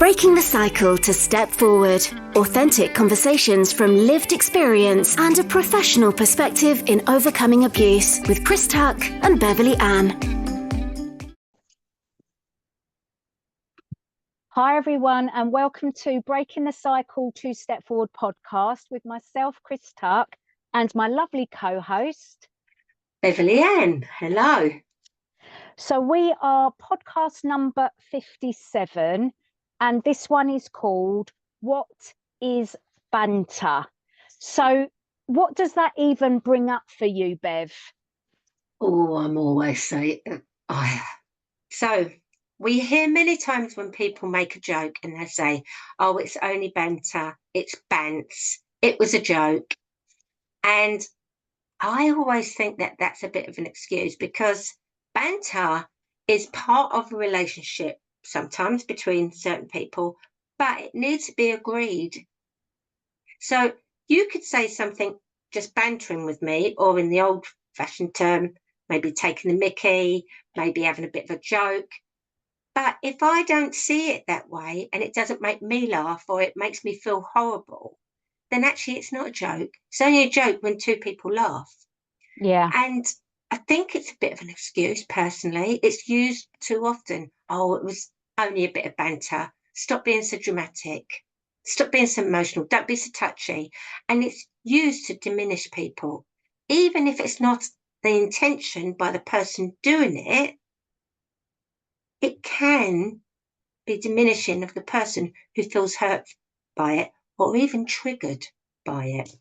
Breaking the cycle to step forward. Authentic conversations from lived experience and a professional perspective in overcoming abuse with Chris and Beverley Ann. Hi everyone, and welcome to Breaking the Cycle to Step Forward podcast with myself, Chris Tuck, and my lovely co-host, Beverley Ann. Hello. So we are podcast number 57, and this one is called What is Banter? So what does that even bring up for you, Bev? Oh, I'm always saying, so we hear many times when people make a joke and they say, oh, it's only banter, it's bants, it was a joke. And I always think that that's a bit of an excuse, because banter is part of a relationship, sometimes between certain people, but it needs to be agreed. So you could say something just bantering with me, or in the old-fashioned term, maybe taking the mickey, maybe having a bit of a joke. But if I don't see it that way and it doesn't make me laugh or it makes me feel horrible, then actually it's not a joke. It's only a joke when two people laugh. Yeah. And I think it's a bit of an excuse, personally. It's used too often. Oh, it was only a bit of banter. Stop being so dramatic. Stop being so emotional. Don't be so touchy. And it's used to diminish people. Even if it's not the intention by the person doing it, it can be diminishing of the person who feels hurt by it or even triggered by it.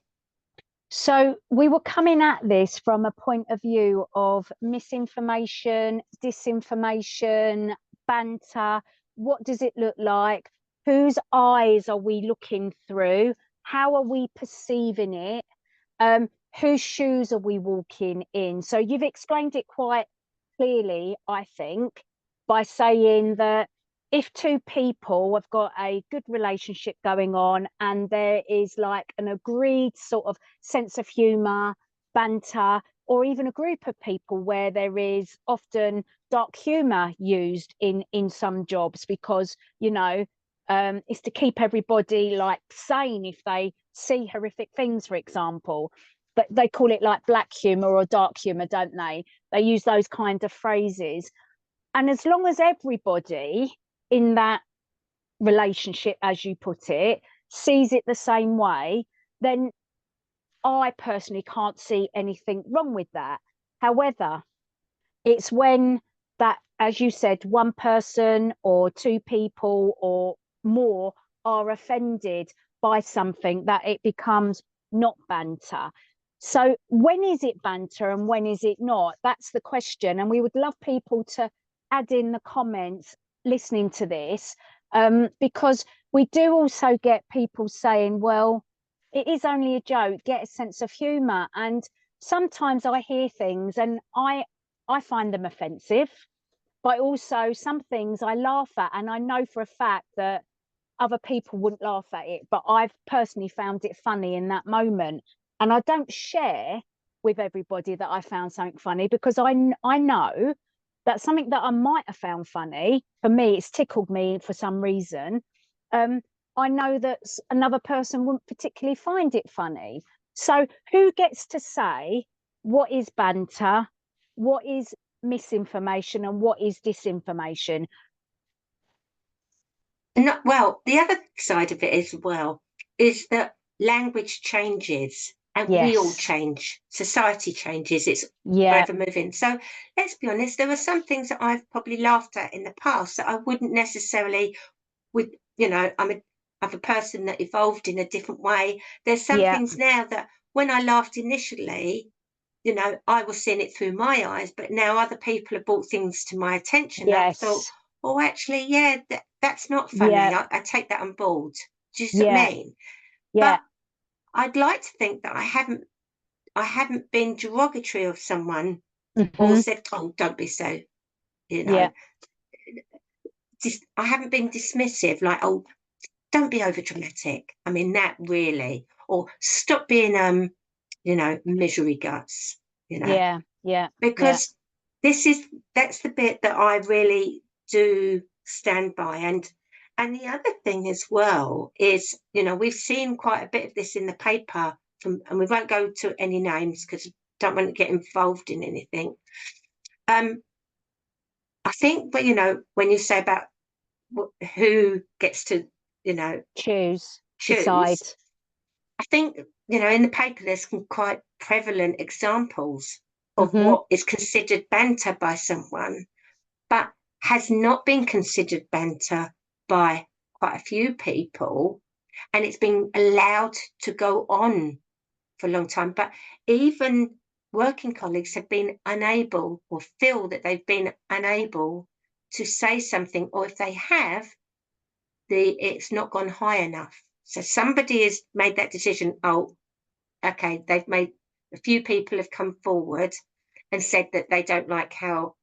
So we were coming at this from a point of view of misinformation, disinformation, banter. What does it look like? Whose eyes are we looking through? How are we perceiving it? Whose shoes are we walking in? So you've explained it quite clearly, I think, by saying that if two people have got a good relationship going on and there is like an agreed sort of sense of humour, banter, or even a group of people where there is often dark humour used in some jobs, because, you know, it's to keep everybody like sane if they see horrific things, for example. But they call it like black humour or dark humour, don't they? They use those kind of phrases. And as long as everybody in that relationship, as you put it, sees it the same way, then I personally can't see anything wrong with that. However, it's when that, as you said, one person or two people or more are offended by something that it becomes not banter. So when is it banter and when is it not? That's the question. And we would love people to add in the comments listening to this, because we do also get people saying, well, it is only a joke, get a sense of humour. And sometimes I hear things and I find them offensive, but also some things I laugh at, and I know for a fact that other people wouldn't laugh at it, but I've personally found it funny in that moment. And I don't share with everybody that I found something funny, because I know that something that I might have found funny, for me, it's tickled me for some reason. I know that another person wouldn't particularly find it funny. So who gets to say what is banter, what is misinformation, and what is disinformation? Well, the other side of it as well is that language changes and we all change. Society changes. It's forever moving. So let's be honest, there are some things that I've probably laughed at in the past that I wouldn't necessarily, with, you know, I'm a person that evolved in a different way. There's some things now that when I laughed initially, you know, I was seeing it through my eyes, but now other people have brought things to my attention. Yes. I thought, oh, actually, yeah, that's not funny. I take that on board. Do you see what I mean? Yeah. But I'd like to think that I haven't been derogatory of someone or said, oh, don't be so, you know. I haven't been dismissive, like, oh, don't be over dramatic. I mean, that really, or stop being, you know, misery guts, you know. Because that's the bit that I really do stand by. And And the other thing as well is, we've seen quite a bit of this in the paper, and we won't go to any names because I don't want to get involved in anything. I think, but when you say about who gets to, choose, choose, decide. I think, in the paper, there's some quite prevalent examples of what is considered banter by someone, but has not been considered banter by quite a few people. And it's been allowed to go on for a long time. But even working colleagues have been unable, or feel that they've been unable to say something, or if they have, it's not gone high enough. So somebody has made that decision. Oh, okay, a few people have come forward and said that they don't like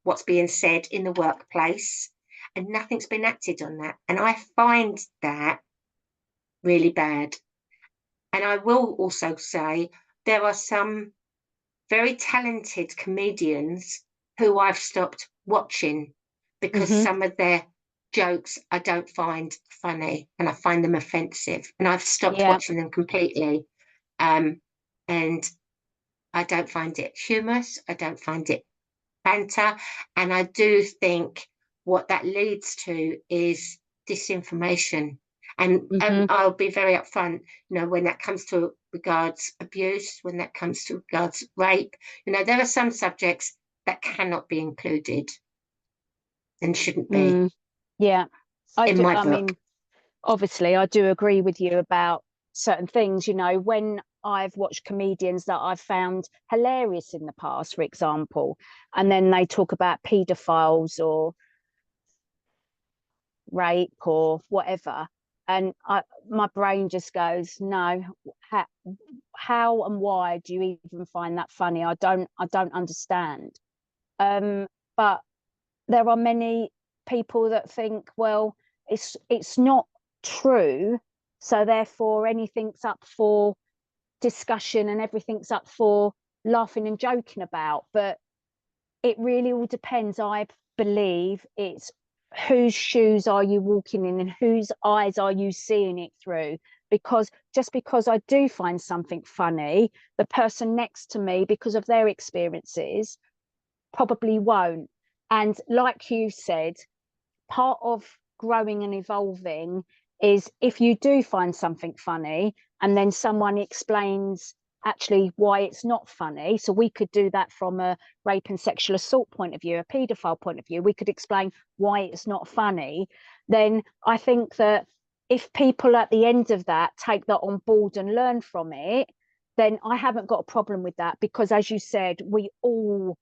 what's being said in the workplace, and nothing's been acted on that. And I find that really bad. And I will also say there are some very talented comedians who I've stopped watching because some of their jokes I don't find funny, and I find them offensive, and I've stopped watching them completely. And I don't find it humorous. I don't find it banter. And I do think what that leads to is disinformation. And I'll be very upfront, when that comes to regards abuse, when that comes to regards rape, there are some subjects that cannot be included and shouldn't be. Yeah, I book. mean, obviously, I do agree with you about certain things. When I've watched comedians that I've found hilarious in the past, for example, and then they talk about paedophiles or rape or whatever, and my brain just goes, no, how and why do you even find that funny? I don't understand. But there are many people that think, well, it's not true, so therefore anything's up for discussion and everything's up for laughing and joking about. But it really all depends. I believe it's whose shoes are you walking in and whose eyes are you seeing it through. Because just because I do find something funny, the person next to me, because of their experiences, probably won't. And like you said, part of growing and evolving is if you do find something funny and then someone explains actually why it's not funny. So we could do that from a rape and sexual assault point of view, a paedophile point of view. We could explain why it's not funny. Then I think that if people at the end of that take that on board and learn from it, then I haven't got a problem with that, because as you said, we all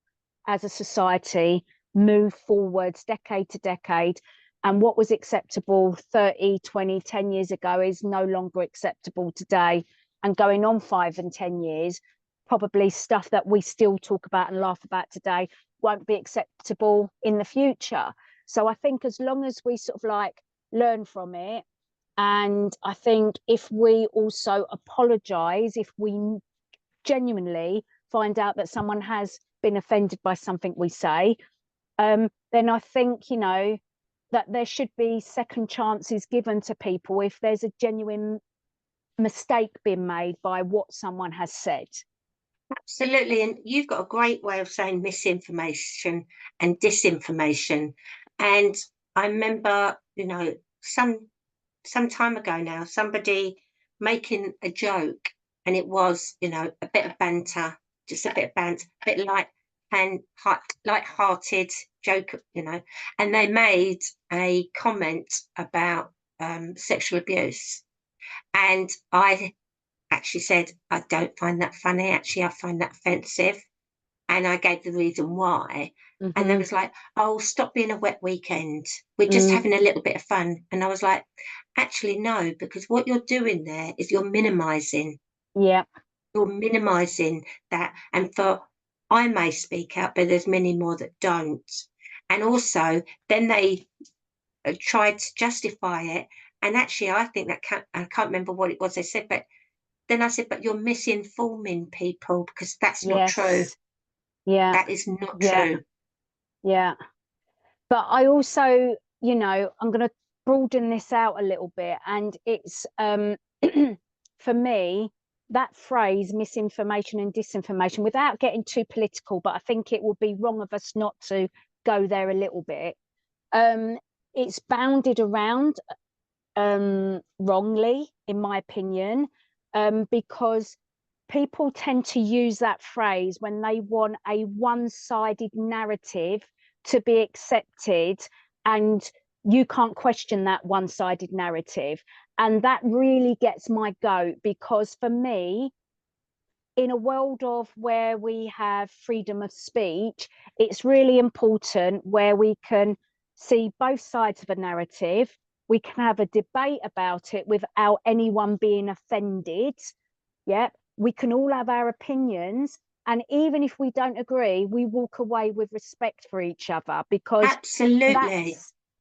as a society move forwards decade to decade, and what was acceptable 30, 20, 10 years ago is no longer acceptable today. And going on 5 and 10 years, probably stuff that we still talk about and laugh about today won't be acceptable in the future. So I think as long as we sort of learn from it, and I think if we also apologize, if we genuinely find out that someone has been offended by something we say, then I think, that there should be second chances given to people if there's a genuine mistake being made by what someone has said. Absolutely. And you've got a great way of saying misinformation and disinformation. And I remember, some time ago now, somebody making a joke, and it was, a bit of banter, just a bit of banter, a bit light-hearted joke, and they made a comment about sexual abuse. And I actually said, I don't find that funny. Actually, I find that offensive. And I gave the reason why. And they was like, oh, stop being a wet weekend. We're just having a little bit of fun. And I was like, actually, no, because what you're doing there is you're minimizing. Yeah. You're minimizing that. And I may speak out, but there's many more that don't. And also, then they tried to justify it. And actually, I think I can't remember what it was they said, but then I said, but you're misinforming people, because that's not true. Yeah. That is not true. Yeah. But I also, I'm going to broaden this out a little bit, and it's for me, that phrase misinformation and disinformation, without getting too political, but I think it would be wrong of us not to go there a little bit. It's bounded around wrongly, in my opinion, because people tend to use that phrase when they want a one-sided narrative to be accepted, and you can't question that one-sided narrative. And that really gets my goat, because for me, in a world of where we have freedom of speech, it's really important where we can see both sides of a narrative. We can have a debate about it without anyone being offended. Yeah, we can all have our opinions, and even if we don't agree, we walk away with respect for each other, because absolutely,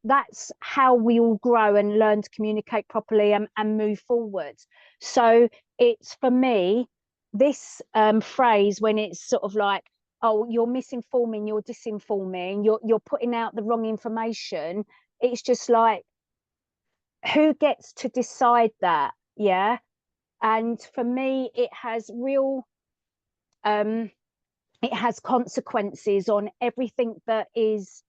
that's how we all grow and learn to communicate properly and move forward. So it's, for me, this phrase, when it's sort of like, oh, you're misinforming, you're disinforming, you're putting out the wrong information, it's just like, who gets to decide that? Yeah. And for me, it has consequences on everything that is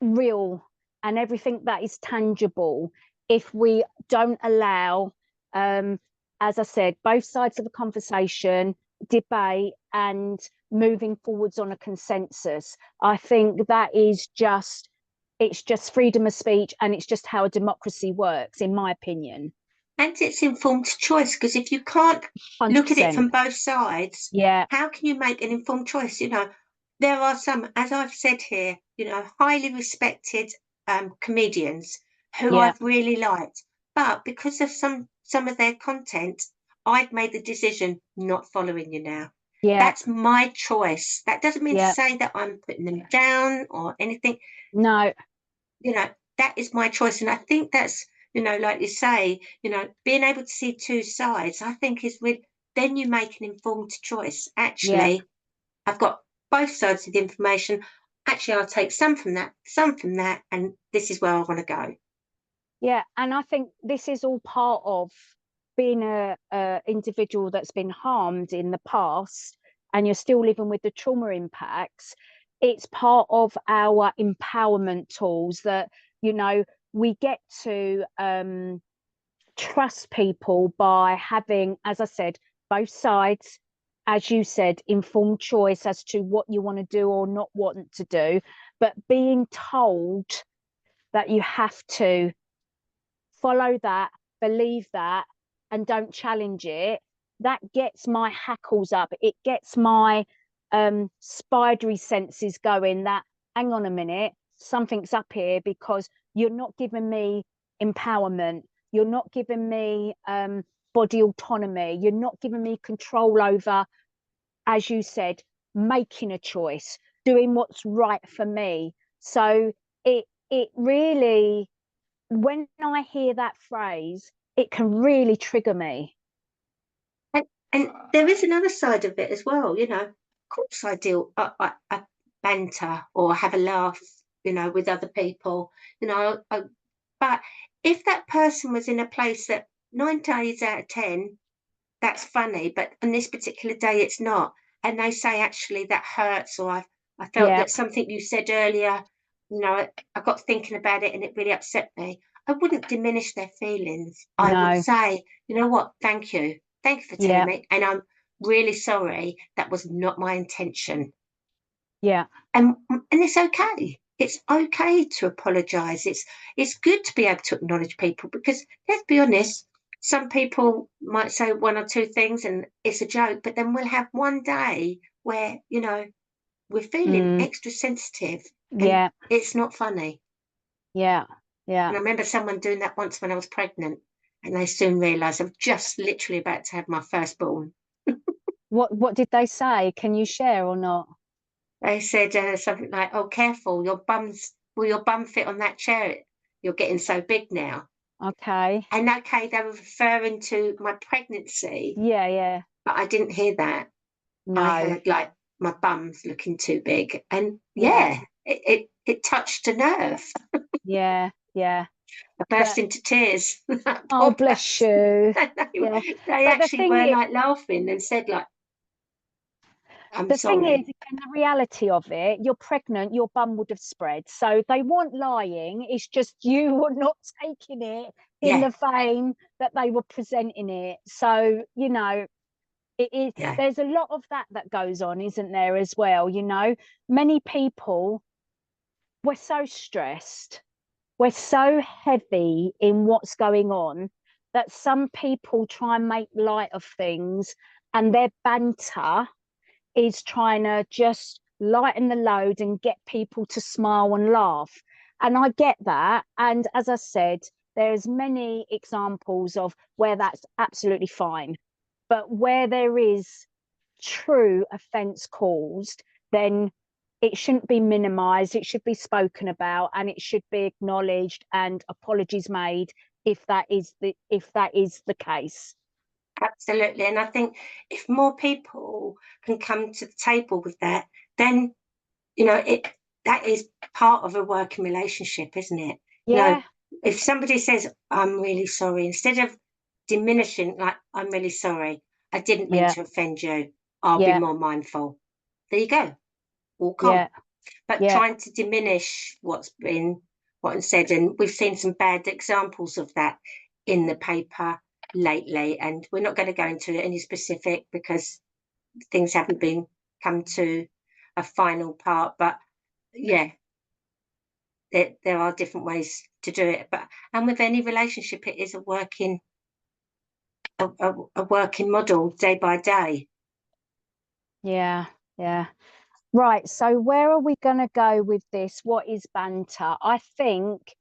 real and everything that is tangible if we don't allow, as I said, both sides of the conversation, debate, and moving forwards on a consensus. I think that is just, it's just freedom of speech, and it's just how a democracy works, in my opinion. And it's informed choice, because if you can't 100%. look at it from both sides, yeah, how can you make an informed choice? You know, there are some, as I've said here, you know, highly respected comedians who yeah, I've really liked, but because of some of their content, I've made the decision not following you now. yeah, That's my choice. That doesn't mean to yeah. say that I'm putting them down or anything. No, You know, that is my choice. And I think that's, you know, like you say, you know, being able to see two sides, I think is with, then you make an informed choice. yeah, Actually, I've got both sides of the information. Actually, I'll take some from that, and this is where I want to go. yeah. And I think this is all part of being a individual that's been harmed in the past, and you're still living with the trauma impacts. It's part of our empowerment tools that, you know, we get to trust people by having, as I said, both sides, as you said, informed choice as to what you want to do or not want to do, but being told that you have to follow that, believe that, and don't challenge it, that gets my hackles up. It gets my spidery senses going, that, hang on a minute, something's up here, because you're not giving me empowerment. You're not giving me body autonomy. You're not giving me control over, as you said, making a choice, doing what's right for me. So it really, when I hear that phrase, it can really trigger me. And there is another side of it as well. You know, of course I do. I banter or have a laugh, you know, with other people. You know, but if that person was in a place that 9 days out of 10, that's funny, but on this particular day it's not, and they say actually that hurts, or I felt Yeah, that something you said earlier, you know, I got thinking about it and it really upset me, I wouldn't diminish their feelings. I would no, say, you know what, thank you for telling yeah, me, and I'm really sorry, that was not my intention. yeah, And it's okay. It's okay to apologize. It's good to be able to acknowledge people, because let's be honest, some people might say one or two things and it's a joke, but then we'll have one day where, you know, we're feeling extra sensitive and yeah, it's not funny. yeah, yeah. And I remember someone doing that once when I was pregnant, and they soon realized I'm just literally about to have my firstborn. What did they say? Can you share or not? They said something like, "Oh, careful, will your bum fit on that chair? You're getting so big now." Okay. And okay, they were referring to my pregnancy, Yeah, yeah. but I didn't hear that. I No. heard like my bum's looking too big, and Yeah, yeah, it touched a nerve. yeah, yeah. I burst into tears. Oh, bless you. Yeah. They But the actually thing were is, like laughing and said like, I'm the thing is, sorry. in the reality of it, you're pregnant, your bum would have spread. So they weren't lying. It's just you were not taking it in Yeah, the vein that they were presenting it. So, you know, it is, yeah, there's a lot of that goes on, isn't there, as well? You know, many people, we're so stressed, we're so heavy in what's going on that some people try and make light of things, and their banter is trying to just lighten the load and get people to smile and laugh. And I get that. And as I said, there's many examples of where that's absolutely fine. But where there is true offence caused, then it shouldn't be minimized. It should be spoken about, and it should be acknowledged and apologies made if that is the case. absolutely. And I think if more people can come to the table with that, then that is part of a working relationship, isn't it? Yeah. If somebody says, I'm really sorry, instead of diminishing, like, I'm really sorry, I didn't mean Yeah. to offend you, I'll be Yeah. more mindful. There you go. Walk on. Yeah. But Yeah. trying to diminish what's said, and we've seen some bad examples of that in the paper lately, and we're not going to go into any specific because things haven't been come to a final part, but yeah, there are different ways to do it. And with any relationship, it is a working model day by day. Yeah. Yeah. Right. So where are we going to go with this? What is banter? I think,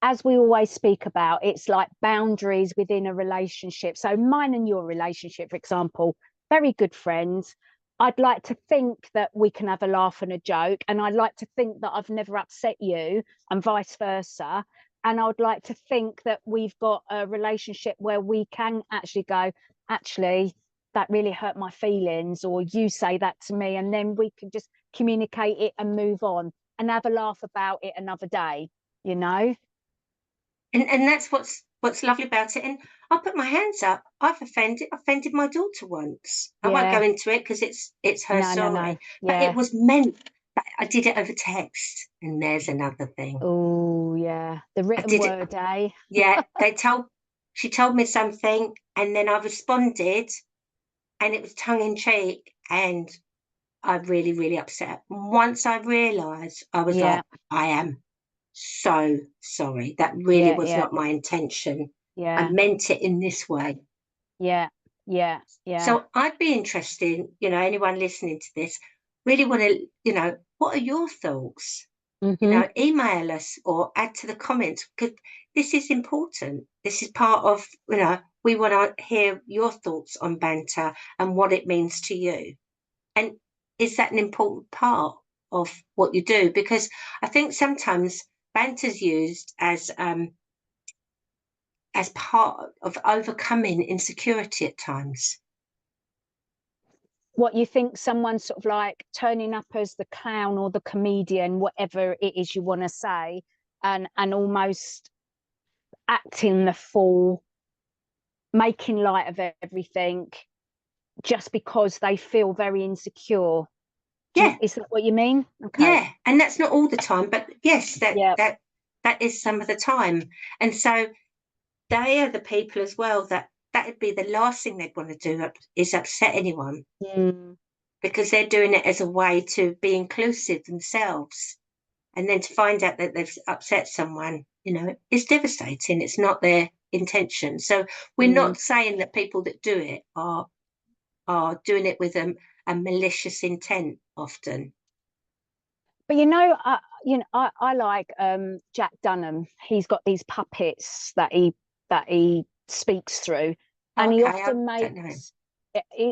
as we always speak about, it's like boundaries within a relationship. So mine and your relationship, for example, very good friends. I'd like to think that we can have a laugh and a joke, and I'd like to think that I've never upset you, and vice versa. And I would like to think that we've got a relationship where we can actually go, actually, that really hurt my feelings, or you say that to me, and then we can just communicate it and move on and have a laugh about it another day, you know? And that's what's lovely about it. And I'll put my hands up. I've offended my daughter once. I won't go Yeah. into it because it's her No. story. But it Yeah. was meant that I did it over text. And there's another thing. Oh, yeah. The I written did it. word, eh? Yeah, she told me something, and then I responded, and it was tongue in cheek, and I really, really upset. Once I realised, I was Yeah. like, I am so sorry. That really Yeah. was Yeah. not my intention. I Yeah. meant it in this way. Yeah. Yeah. Yeah. So I'd be interested, anyone listening to this, really want to, what are your thoughts? Mm-hmm. Email us or add to the comments, because this is important. This is part of, we want to hear your thoughts on banter and what it means to you. And is that an important part of what you do? Because I think sometimes banter's used as part of overcoming insecurity at times. What you think, someone sort of like turning up as the clown or the comedian, whatever it is you want to say, and almost acting the fool, making light of everything just because they feel very insecure. Yeah, Is that what you mean? Okay. yeah, and that's not all the time, but yes, Yeah. that is some of the time. And so they are the people as well that would be the last thing they'd want to do is upset anyone, Mm. because they're doing it as a way to be inclusive themselves. And then to find out that they've upset someone, it's devastating. It's not their intention. So we're not saying that people that do it are doing it with a malicious intent often. But I like Jack Dunham. He's got these puppets that he speaks through, and he Okay, I often don't know. makes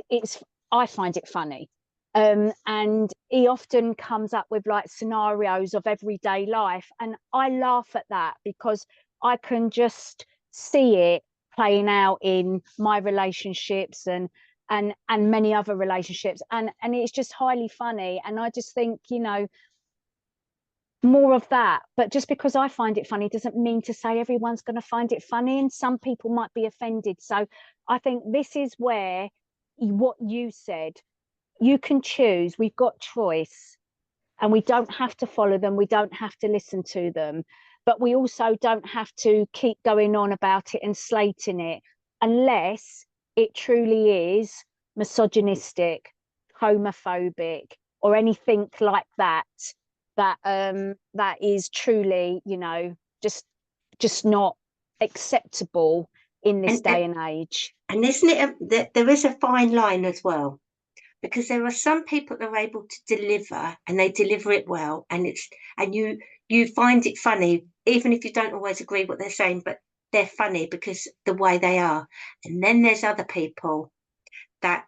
it's. I find it funny, and he often comes up with like scenarios of everyday life, and I laugh at that because I can just see it playing out in my relationships and many other relationships, and it's just highly funny. And I just think, more of that. But just because I find it funny doesn't mean to say everyone's going to find it funny, and some people might be offended. So I think this is where what you said, you can choose. We've got choice, and we don't have to follow them. We don't have to listen to them, but we also don't have to keep going on about it and slating it unless it truly is misogynistic, homophobic, or anything like that. That is truly, just not acceptable in this day and age. And isn't it there is a fine line as well? Because there are some people that are able to deliver, and they deliver it well, and you find it funny, even if you don't always agree what they're saying, but they're funny because the way they are. And then there's other people that,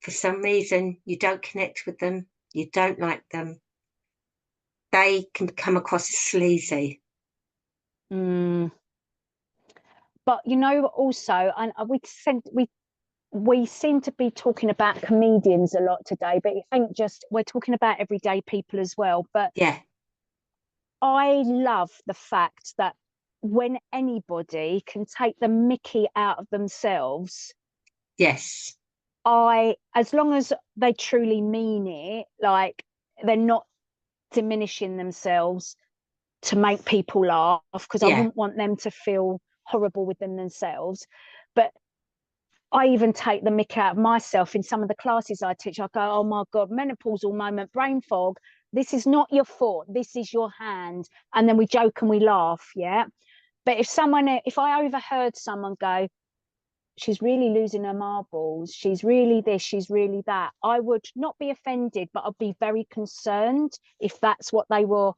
for some reason, you don't connect with them, you don't like them. They can come across as sleazy. But also, and we seem to be talking about comedians a lot today, but I think we're talking about everyday people as well. But yeah, I love the fact that when anybody can take the mickey out of themselves, yes, as long as they truly mean it, like they're not diminishing themselves to make people laugh, because I wouldn't want them to feel horrible within themselves. But I even take the mick out of myself in some of the classes I teach. I go, oh my God, menopausal moment, brain fog. This is not your fault. This is your hand. And then we joke and we laugh. Yeah. But if I overheard someone go, she's really losing her marbles, she's really this, she's really that, I would not be offended, but I'd be very concerned if that's what they were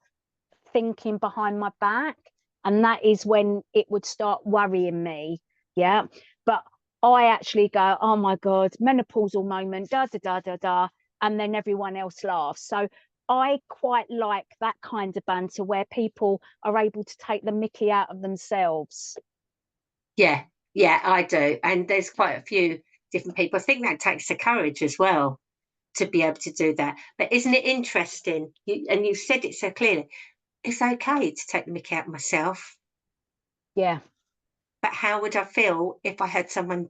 thinking behind my back. And that is when it would start worrying me. Yeah. But I actually go, oh my God, menopausal moment, da da da da da, and then everyone else laughs. So I quite like that kind of banter where people are able to take the mickey out of themselves. Yeah, I do. And there's quite a few different people. I think that takes the courage as well to be able to do that. But isn't it interesting? And you said it so clearly. It's okay to take the mickey out of myself. Yeah. But how would I feel if I had someone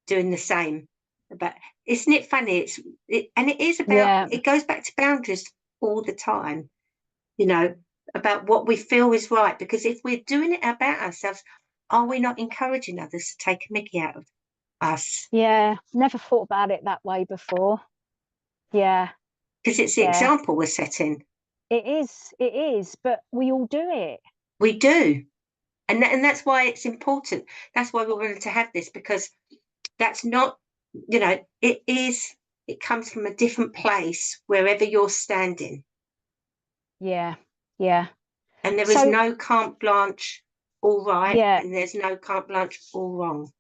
doing the same? But isn't it funny? And it is about, it goes back to boundaries all the time, about what we feel is right. Because if we're doing it about ourselves, are we not encouraging others to take a mickey out of us? Yeah, never thought about it that way before. Yeah. Because it's the example we're setting. It is, but we all do it. We do. And that's why it's important. That's why we wanted to have this, because that's not, it comes from a different place wherever you're standing. Yeah, yeah. And there is no carte blanche all right, and there's no carte blanche all wrong.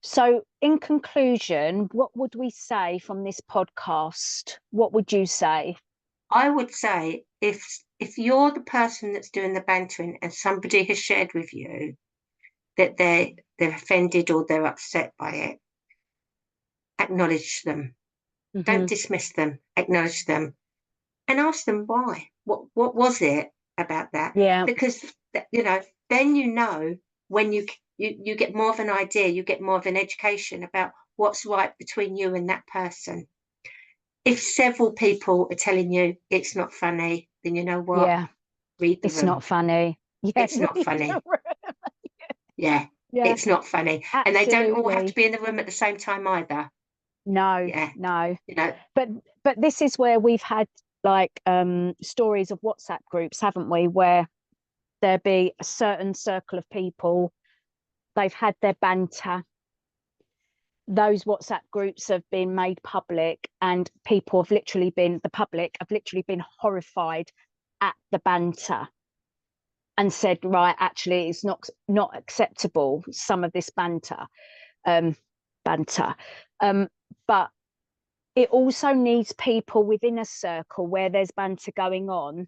So in conclusion, what would we say from this podcast? What would you say? I would say if you're the person that's doing the bantering and somebody has shared with you that they're offended or they're upset by it, acknowledge them. Mm-hmm. Don't dismiss them, acknowledge them, and ask them why. What was it about that? Yeah. Because then when you get more of an idea, you get more of an education about what's right between you and that person. If several people are telling you it's not funny, then you know what? Yeah. Read the room. It's not funny. Yeah, it's not funny. Yeah, it's not funny. Absolutely. And they don't all have to be in the room at the same time either. No, no. But this is where we've had stories of WhatsApp groups, haven't we, where there be a certain circle of people, they've had their banter, those WhatsApp groups have been made public, and people have literally been horrified at the banter and said, right, actually it's not acceptable, some of this banter. But it also needs people within a circle where there's banter going on.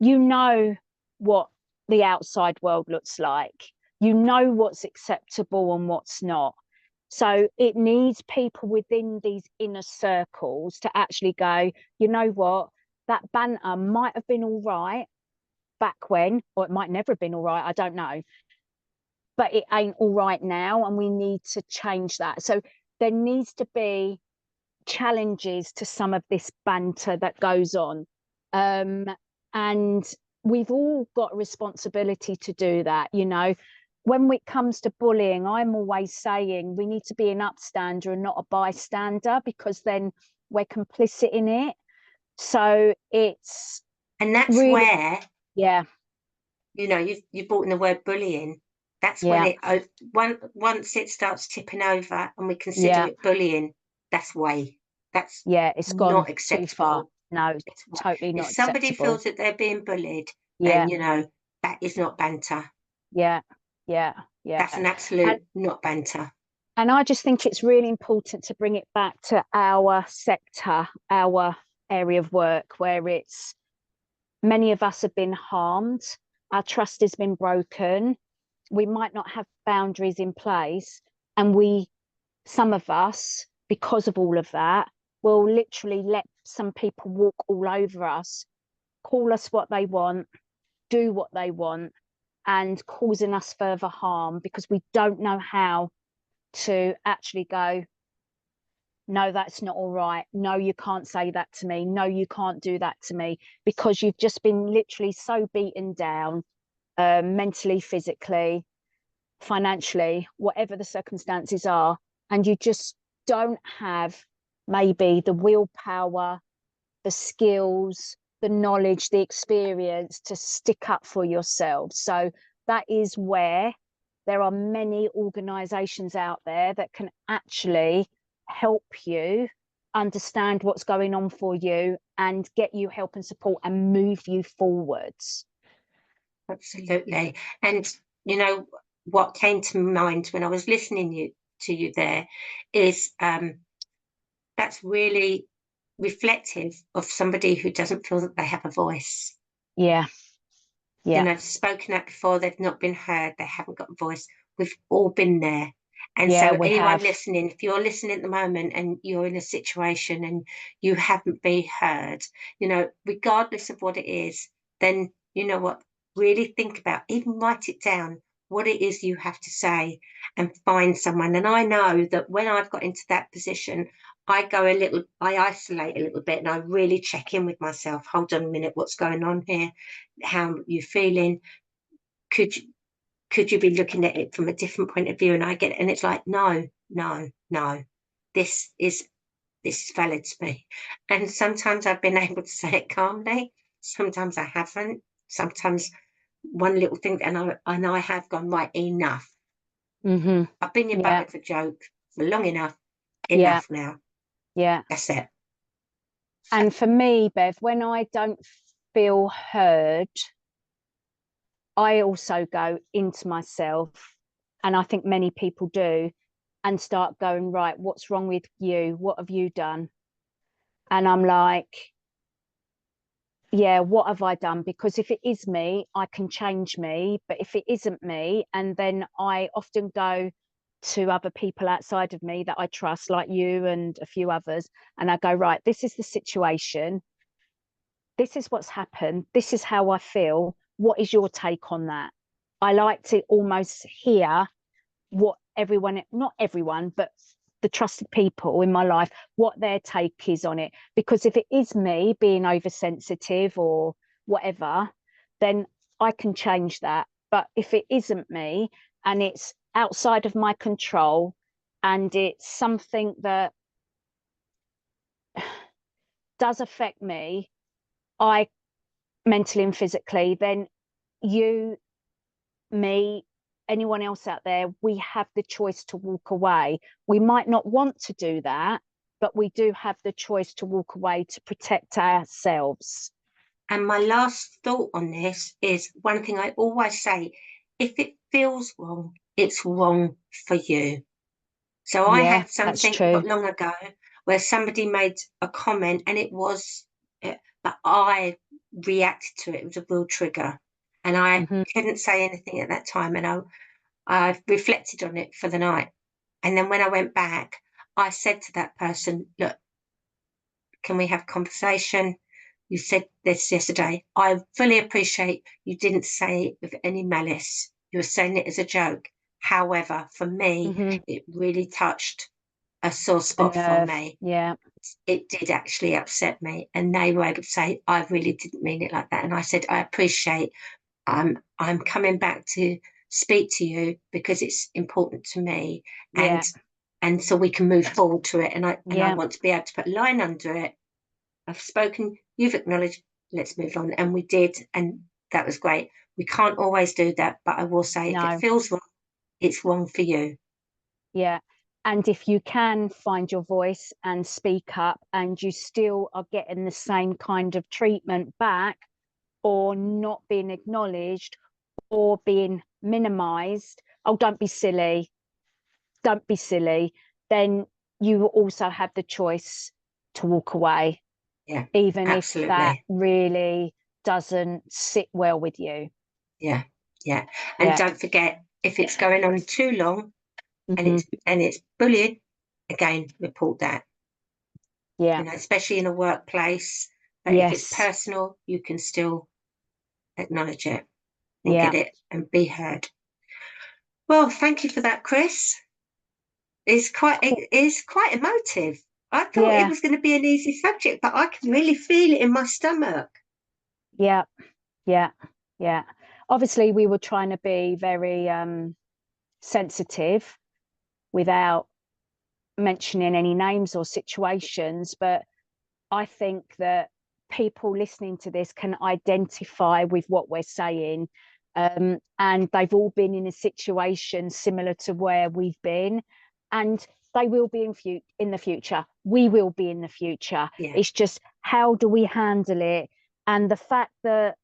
You know what the outside world looks like. You know what's acceptable and what's not. So it needs people within these inner circles to actually go, you know what, that banter might have been all right back when, or it might never have been all right, I don't know, but it ain't all right now, and we need to change that. So there needs to be challenges to some of this banter that goes on, and we've all got a responsibility to do that. You know, when it comes to bullying, I'm always saying we need to be an upstander and not a bystander, because then we're complicit in it. So it's And that's really, where, yeah, you know, you brought in the word bullying. That's when yeah, it, once it starts tipping over and we consider yeah, it bullying, that's yeah, it's gone not too far. acceptable. No, It's, totally if not somebody acceptable. feels that they're being bullied, Yeah, then, you know, that is not banter. yeah, yeah, That's yeah. an absolute not banter. And I just think it's really important to bring it back to our sector, our area of work, where it's many of us have been harmed, our trust has been broken, we might not have boundaries in place, and some of us, because of all of that, will literally let some people walk all over us, call us what they want, do what they want, and causing us further harm because we don't know how to actually go, no, that's not all right. No, you can't say that to me. No, you can't do that to me, because you've just been literally so beaten down, mentally, physically, financially, whatever the circumstances are. And you just don't have maybe the willpower, the skills, the knowledge, the experience to stick up for yourself. So that is where there are many organizations out there that can actually help you understand what's going on for you and get you help and support and move you forwards. Absolutely. And, you know, what came to mind when I was listening to you there is that's really reflective of somebody who doesn't feel that they have a voice. Yeah. You Yeah. know, spoken at before, they've not been heard, they haven't got a voice. We've all been there. And Yeah, so we anyone have. listening, if you're listening at the moment and you're in a situation and you haven't been heard, you know, regardless of what it is, then you know what, really think about, even write it down, what it is you have to say, and find someone. And I know that when I've got into that position, I isolate a little bit and I really check in with myself. Hold on a minute, what's going on here? How are you feeling? Could you be looking at it from a different point of view? And I get it, and it's like, no, this is valid to me. And sometimes I've been able to say it calmly, sometimes I haven't. Sometimes one little thing, and I have gone, right, enough. Mm-hmm. I've been your butt Yeah. with a joke for long enough. Yeah. Enough now. Yeah. That's it. And for me, Bev, when I don't feel heard, I also go into myself, and I think many people do, and start going, right, what's wrong with you? What have you done? And I'm like, yeah, what have I done? Because if it is me, I can change me. But if it isn't me, and then I often go to other people outside of me that I trust, like you and a few others, and I go, right, this is the situation. This is what's happened. This is how I feel. What is your take on that? I like to almost hear what everyone, not everyone, but the trusted people in my life, what their take is on it. Because if it is me being oversensitive or whatever, then I can change that. But if it isn't me and it's outside of my control and it's something that does affect me, I mentally and physically, then you, me, anyone else out there, we have the choice to walk away. We might not want to do that, but we do have the choice to walk away to protect ourselves. And my last thought on this is one thing I always say: if it feels wrong, it's wrong for you. So I Yeah, had that's something true. not long ago where somebody made a comment, and it was, but I reacted to it. It was a real trigger, and I Mm-hmm. couldn't say anything at that time. And I reflected on it for the night. And then when I went back, I said to that person, look, can we have a conversation? you said this yesterday. I fully appreciate you didn't say it with any malice. You were saying it as a joke. However, for me, it really touched a sore spot for me. Yeah. It did actually upset me. And they were able to say, I really didn't mean it like that. And I said, I appreciate I'm coming back to speak to you because it's important to me. And so we can move forward to it. And I want to be able to put a line under it. I've spoken, you've acknowledged, let's move on. And we did. And that was great. We can't always do that. But I will say, if it feels wrong, it's wrong for you. Yeah. And if you can find your voice and speak up and you still are getting the same kind of treatment back, or not being acknowledged or being minimized, oh, don't be silly, then you also have the choice to walk away. Yeah, even absolutely. if that really doesn't sit well with you. Yeah. And don't forget, if it's going on too long and it's bullying, again, report that. Yeah. Especially in a workplace. But if it's personal, you can still acknowledge it and get it and be heard. Well, thank you for that, Chris. It is quite emotive. I thought it was going to be an easy subject, but I can really feel it in my stomach. Yeah. Obviously, we were trying to be very sensitive without mentioning any names or situations, but I think that people listening to this can identify with what we're saying, and they've all been in a situation similar to where we've been, and they will be in the future. We will be in the future. It's just, how do we handle it? And the fact that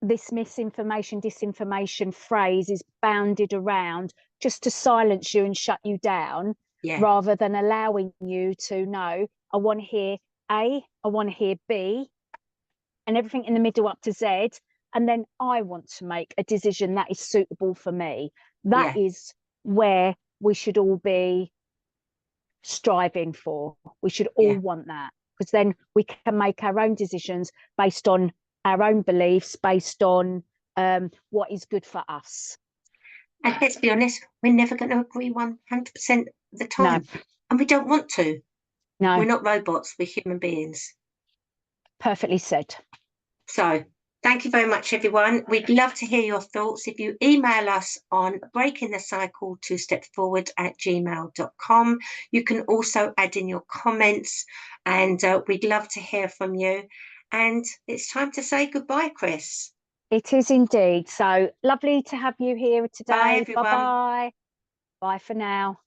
this misinformation, disinformation phrase is bounded around just to silence you and shut you down, rather than allowing you to know, I want to hear A, I want to hear B, and everything in the middle up to Z, and then I want to make a decision that is suitable for me. That is where we should all be striving for. We should all want that, because then we can make our own decisions based on our own beliefs, based on what is good for us. And let's be honest, we're never going to agree 100% of the time. No. And we don't want to. No. We're not robots, we're human beings. Perfectly said. So, thank you very much, everyone. We'd love to hear your thoughts. If you email us on BreakingTheCycleToStepForward@gmail.com. You can also add in your comments, and we'd love to hear from you. And it's time to say goodbye, Chris. It is indeed. So lovely to have you here today. Bye, everyone. Bye-bye. Bye for now.